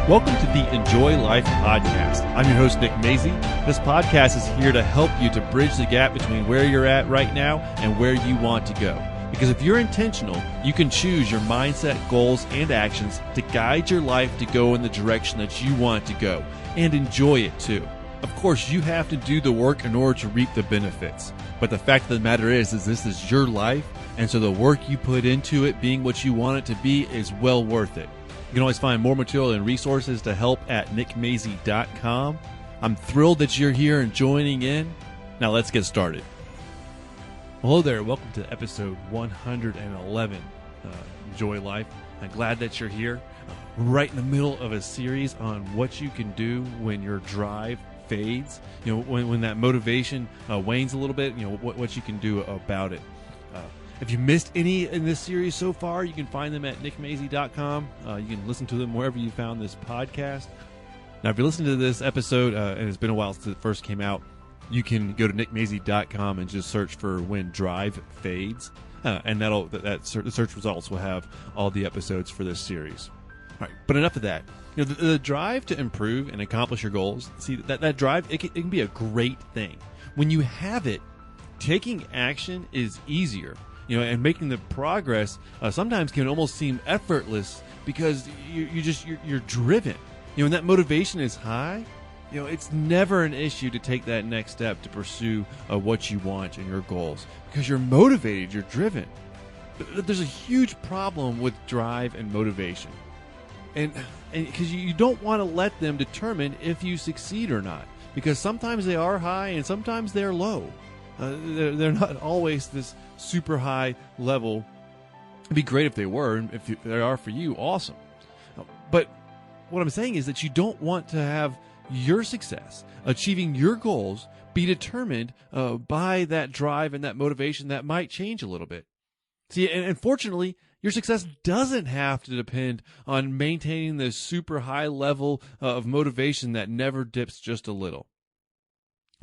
Welcome to the Enjoy Life podcast. I'm your host, Nick Mazie. This podcast is here to help you to bridge the gap between where you're at right now and where you want to go. Because if you're intentional, you can choose your mindset, goals, and actions to guide your life to go in the direction that you want to go and enjoy it too. Of course, you have to do the work in order to reap the benefits. But the fact of the matter is this is your life, and so the work you put into it being what you want it to be is well worth it. You can always find more material and resources to help at nickmazie.com. I'm thrilled that you're here and joining in. Now let's get started. Hello there. Welcome to episode 111, Enjoy Life. I'm glad that you're here. Right in the middle of a series on what you can do when your drive fades. You know, when that motivation wanes a little bit, you know, what you can do about it. If you missed any in this series so far, you can find them at nickmazie.com. You can listen to them wherever you found this podcast. Now, if you're listening to this episode, and it's been a while since it first came out, you can go to nickmazie.com and just search for When Drive Fades. And the search results will have all the episodes for this series. All right, but enough of that. You know, the drive to improve and accomplish your goals, see, that drive, it can be a great thing. When you have it, taking action is easier. You know, and making the progress sometimes can almost seem effortless because you're driven. You know, when that motivation is high, you know, it's never an issue to take that next step to pursue what you want and your goals because you're motivated, you're driven. But there's a huge problem with drive and motivation, and because you don't want to let them determine if you succeed or not, because sometimes they are high and sometimes they're low. They're not always this super high level. It'd be great if they were, and if they are for you, awesome. But what I'm saying is that you don't want to have your success, achieving your goals, be determined by that drive and that motivation that might change a little bit. See, and fortunately, your success doesn't have to depend on maintaining this super high level of motivation that never dips just a little.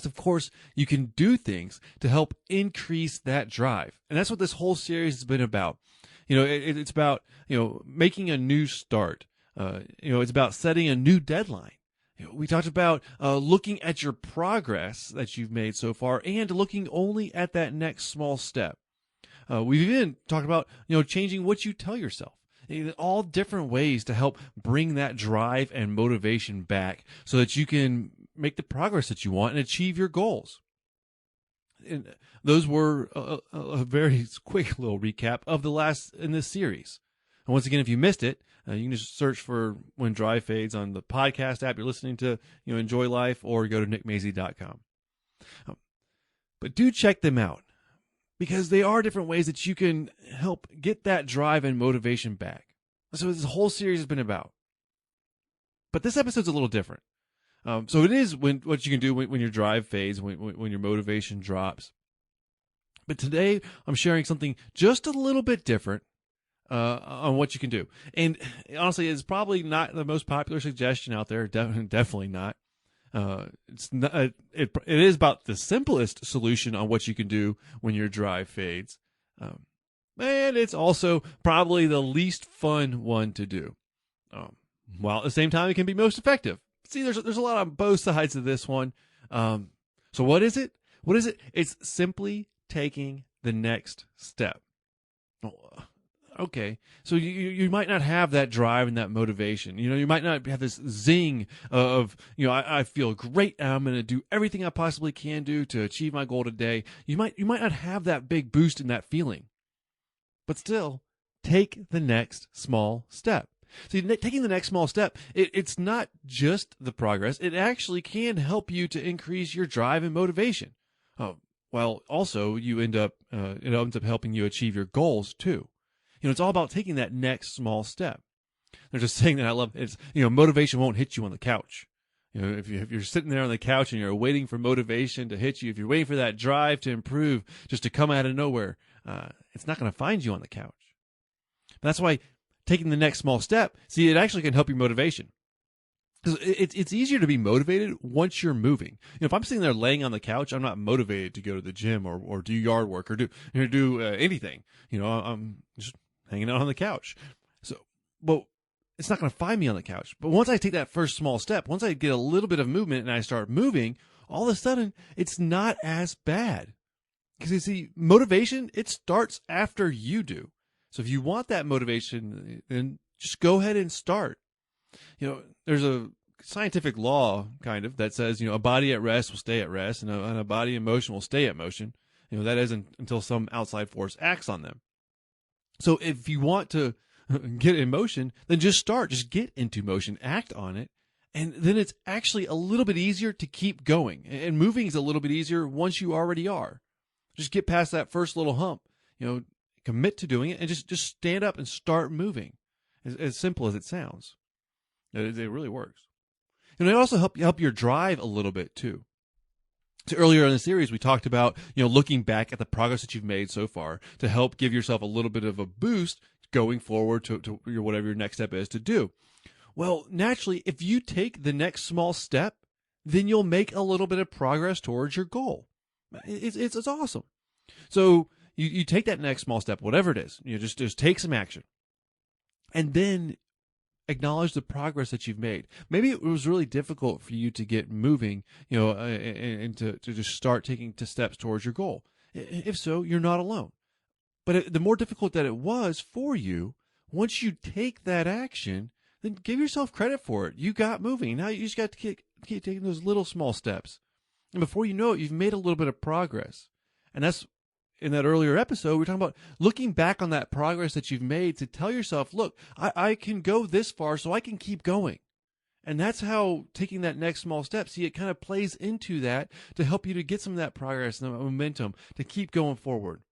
So of course, you can do things to help increase that drive. And that's what this whole series has been about. You know, it's about, you know, making a new start. You know, it's about setting a new deadline. You know, we talked about looking at your progress that you've made so far and looking only at that next small step. We've even talked about, you know, changing what you tell yourself. All different ways to help bring that drive and motivation back so that you can make the progress that you want and achieve your goals. And those were a very quick little recap of the last in this series. And once again, if you missed it, you can just search for When Drive Fades on the podcast app you're listening to, you know, Enjoy Life, or go to nickmazie.com. But do check them out, because they are different ways that you can help get that drive and motivation back. So this whole series has been about. But this episode's a little different. So it is what you can do when your drive fades, when your motivation drops. But today I'm sharing something just a little bit different on what you can do. And honestly, it's probably not the most popular suggestion out there. Definitely not. It's not. It is about the simplest solution on what you can do when your drive fades. And it's also probably the least fun one to do. While at the same time, it can be most effective. See, there's a lot on both sides of this one. So what is it? What is it? It's simply taking the next step. Okay, so you might not have that drive and that motivation. You know, you might not have this zing of, you know, I feel great and I'm going to do everything I possibly can do to achieve my goal today. You might not have that big boost in that feeling, but still take the next small step. So taking the next small step, it's not just the progress. It actually can help you to increase your drive and motivation. Well, also it ends up helping you achieve your goals too. You know, it's all about taking that next small step. There's a saying that I love. It's, you know, motivation won't hit you on the couch. You know, if you're sitting there on the couch and you're waiting for motivation to hit you, if you're waiting for that drive to improve just to come out of nowhere, it's not going to find you on the couch. That's why taking the next small step, see, it actually can help your motivation. Because it's easier to be motivated once you're moving. You know, if I'm sitting there laying on the couch, I'm not motivated to go to the gym or do yard work or do anything. You know, I'm just hanging out on the couch. So, but it's not going to find me on the couch. But once I take that first small step, once I get a little bit of movement and I start moving, all of a sudden it's not as bad. Because you see, motivation, it starts after you do. So if you want that motivation, then just go ahead and start. There's a scientific law kind of that says, a body at rest will stay at rest, and a body in motion will stay at motion. That isn't until some outside force acts on them. So if you want to get in motion, then just start. Just get into motion, act on it, and then it's actually a little bit easier to keep going. And moving is a little bit easier once you already are. Just get past that first little hump, commit to doing it, and just stand up and start moving. As simple as it sounds. It really works. And it also help your drive a little bit too. So earlier in the series, we talked about, looking back at the progress that you've made so far to help give yourself a little bit of a boost going forward to whatever your next step is to do. Well, naturally, if you take the next small step, then you'll make a little bit of progress towards your goal. It's awesome. So you take that next small step, whatever it is, just take some action, and then acknowledge the progress that you've made. Maybe it was really difficult for you to get moving, and to just start taking steps towards your goal. If so, you're not alone. But the more difficult that it was for you, once you take that action, then give yourself credit for it. You got moving. Now you just got to keep taking those little small steps. And before you know it, you've made a little bit of progress. And that's, in that earlier episode, we're talking about looking back on that progress that you've made to tell yourself, look, I can go this far, so I can keep going. And that's how taking that next small step, see, it kind of plays into that to help you to get some of that progress and the momentum to keep going forward.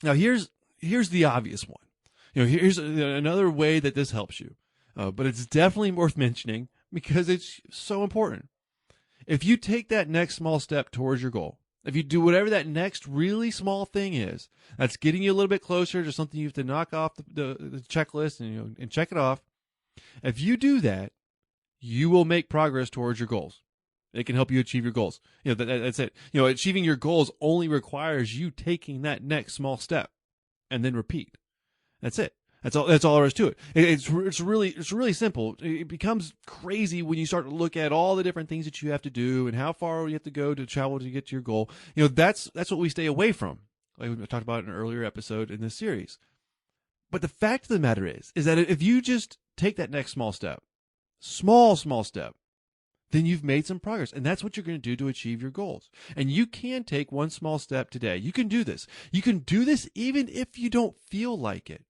Now, here's the obvious one. Here's another way that this helps you, but it's definitely worth mentioning because it's so important. If you take that next small step towards your goal, if you do whatever that next really small thing is, that's getting you a little bit closer to something you have to knock off the checklist and check it off. If you do that, you will make progress towards your goals. It can help you achieve your goals. That's it. Achieving your goals only requires you taking that next small step and then repeat. That's it. That's all there is to it. It's really simple. It becomes crazy when you start to look at all the different things that you have to do and how far you have to go to travel to get to your goal. That's what we stay away from. Like we talked about in an earlier episode in this series. But the fact of the matter is that if you just take that next small step, small step, then you've made some progress. And that's what you're going to do to achieve your goals. And you can take one small step today. You can do this. You can do this even if you don't feel like it,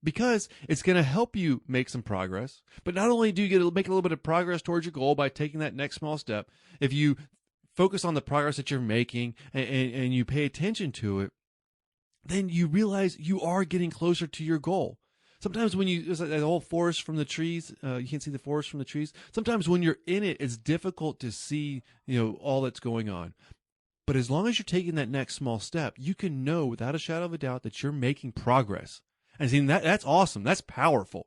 because it's going to help you make some progress. But not only do you get to make a little bit of progress towards your goal by taking that next small step, if you focus on the progress that you're making and you pay attention to it, then you realize you are getting closer to your goal. Sometimes when it's like the whole forest from the trees, you can't see the forest from the trees. Sometimes when you're in it, it's difficult to see, all that's going on. But as long as you're taking that next small step, you can know without a shadow of a doubt that you're making progress. And see, that's awesome. That's powerful.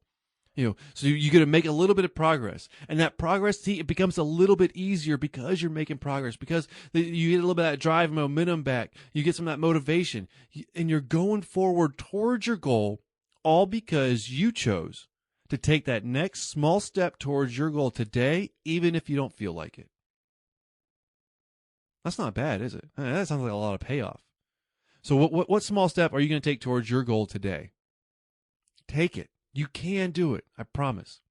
So you're going to make a little bit of progress, and that progress, see, it becomes a little bit easier because you're making progress, because you get a little bit of that drive and momentum back. You get some of that motivation, and you're going forward towards your goal, all because you chose to take that next small step towards your goal today, even if you don't feel like it. That's not bad, is it? That sounds like a lot of payoff. So what small step are you going to take towards your goal today? Take it. You can do it. I promise.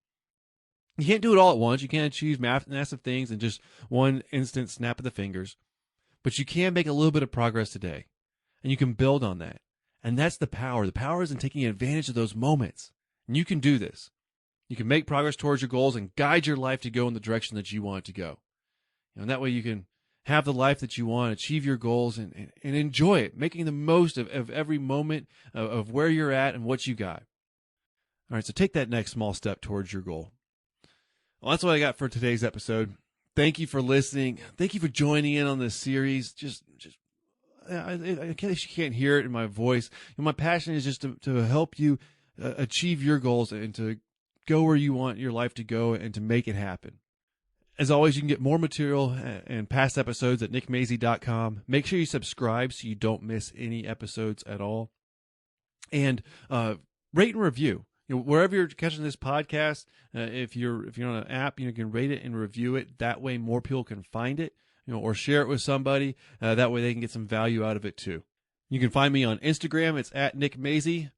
You can't do it all at once. You can't achieve massive things in just one instant snap of the fingers. But you can make a little bit of progress today. And you can build on that. And that's the power. The power is in taking advantage of those moments. And you can do this. You can make progress towards your goals and guide your life to go in the direction that you want it to go. And that way you can have the life that you want, achieve your goals, and enjoy it, making the most of every moment of where you're at and what you got. All right, so take that next small step towards your goal. Well, that's what I got for today's episode. Thank you for listening. Thank you for joining in on this series. In case you can't hear it in my voice, my passion is just to help you achieve your goals and to go where you want your life to go and to make it happen. As always, you can get more material and past episodes at nickmazy.com. Make sure you subscribe so you don't miss any episodes at all. And rate and review. wherever you're catching this podcast, if you're on an app, you can rate it and review it. That way, more people can find it, or share it with somebody. That way, they can get some value out of it too. You can find me on Instagram. It's @Nick Mazey.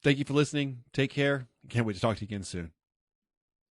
Thank you for listening. Take care. Can't wait to talk to you again soon.